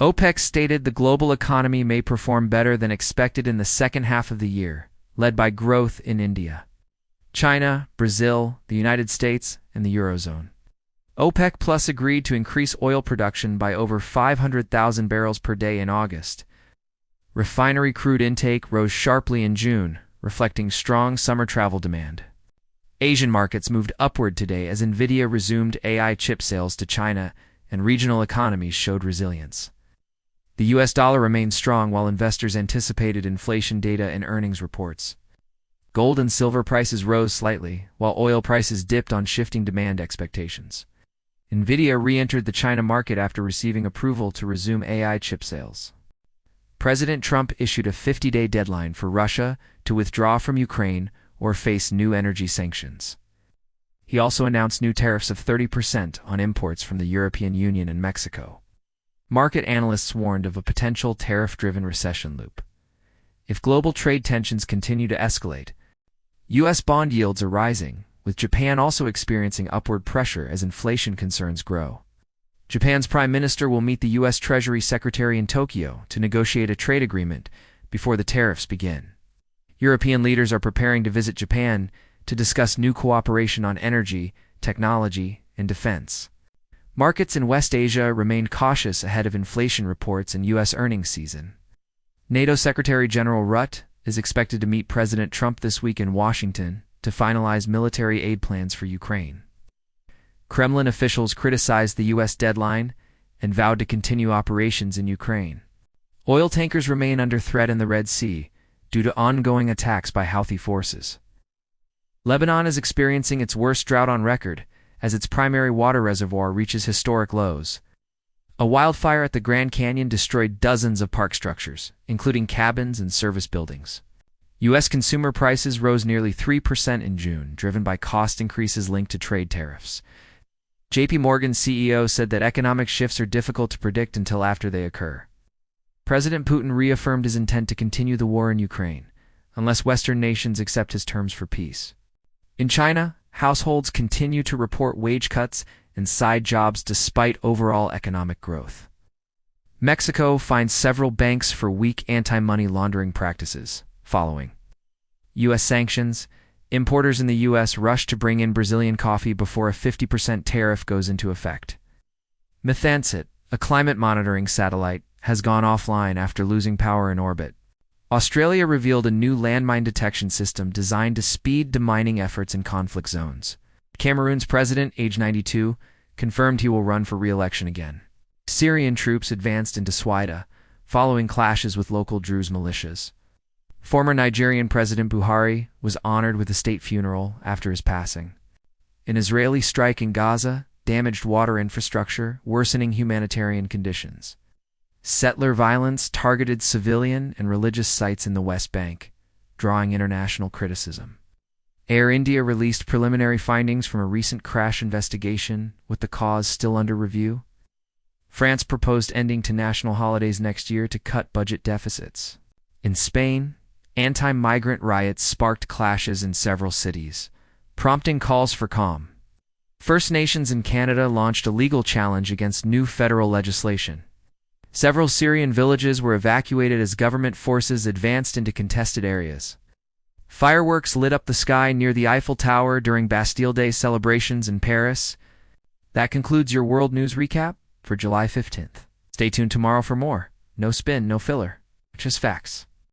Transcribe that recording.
OPEC stated the global economy may perform better than expected in the second half of the year, led by growth in India, China, Brazil, the United States, and the Eurozone. OPEC Plus agreed to increase oil production by over 500,000 barrels per day in August. Refinery crude intake rose sharply in June, reflecting strong summer travel demand. Asian markets moved upward today as Nvidia resumed AI chip sales to China and regional economies showed resilience. The US dollar remained strong while investors anticipated inflation data and earnings reports. Gold and silver prices rose slightly, while oil prices dipped on shifting demand expectations. Nvidia re-entered the China market after receiving approval to resume AI chip sales. President Trump issued a 50-day deadline for Russia to withdraw from Ukraine or face new energy sanctions. He also announced new tariffs of 30% on imports from the European Union and Mexico. Market analysts warned of a potential tariff-driven recession loop. If global trade tensions continue to escalate, U.S. bond yields are rising, with Japan also experiencing upward pressure as inflation concerns grow. Japan's Prime Minister will meet the U.S. Treasury Secretary in Tokyo to negotiate a trade agreement before the tariffs begin. European leaders are preparing to visit Japan to discuss new cooperation on energy, technology, and defense. Markets in West Asia remained cautious ahead of inflation reports and U.S. earnings season. NATO Secretary General Rutte is expected to meet President Trump this week in Washington to finalize military aid plans for Ukraine. Kremlin officials criticized the U.S. deadline and vowed to continue operations in Ukraine. Oil tankers remain under threat in the Red Sea due to ongoing attacks by Houthi forces. Lebanon is experiencing its worst drought on record as its primary water reservoir reaches historic lows. A wildfire at the Grand Canyon destroyed dozens of park structures, including cabins and service buildings. U.S. consumer prices rose nearly 3% in June, driven by cost increases linked to trade tariffs. J.P. Morgan's CEO said that economic shifts are difficult to predict until after they occur. President Putin reaffirmed his intent to continue the war in Ukraine, unless Western nations accept his terms for peace. In China, households continue to report wage cuts and side jobs despite overall economic growth. Mexico fined several banks for weak anti-money laundering practices. Following U.S. sanctions, importers in the U.S. rush to bring in Brazilian coffee before a 50% tariff goes into effect. Methansat, a climate monitoring satellite, has gone offline after losing power in orbit. Australia revealed a new landmine detection system designed to speed demining efforts in conflict zones. Cameroon's president, age 92, confirmed he will run for re-election again. Syrian troops advanced into Swaida, following clashes with local Druze militias. Former Nigerian President Buhari was honored with a state funeral after his passing. An Israeli strike in Gaza damaged water infrastructure, worsening humanitarian conditions. Settler violence targeted civilian and religious sites in the West Bank, drawing international criticism. Air India released preliminary findings from a recent crash investigation, with the cause still under review. France proposed ending to national holidays next year to cut budget deficits. In Spain, anti-migrant riots sparked clashes in several cities, prompting calls for calm. First Nations in Canada launched a legal challenge against new federal legislation. Several Syrian villages were evacuated as government forces advanced into contested areas. Fireworks lit up the sky near the Eiffel Tower during Bastille Day celebrations in Paris. That concludes your World News Recap for July 15th. Stay tuned tomorrow for more. No spin, no filler, just facts.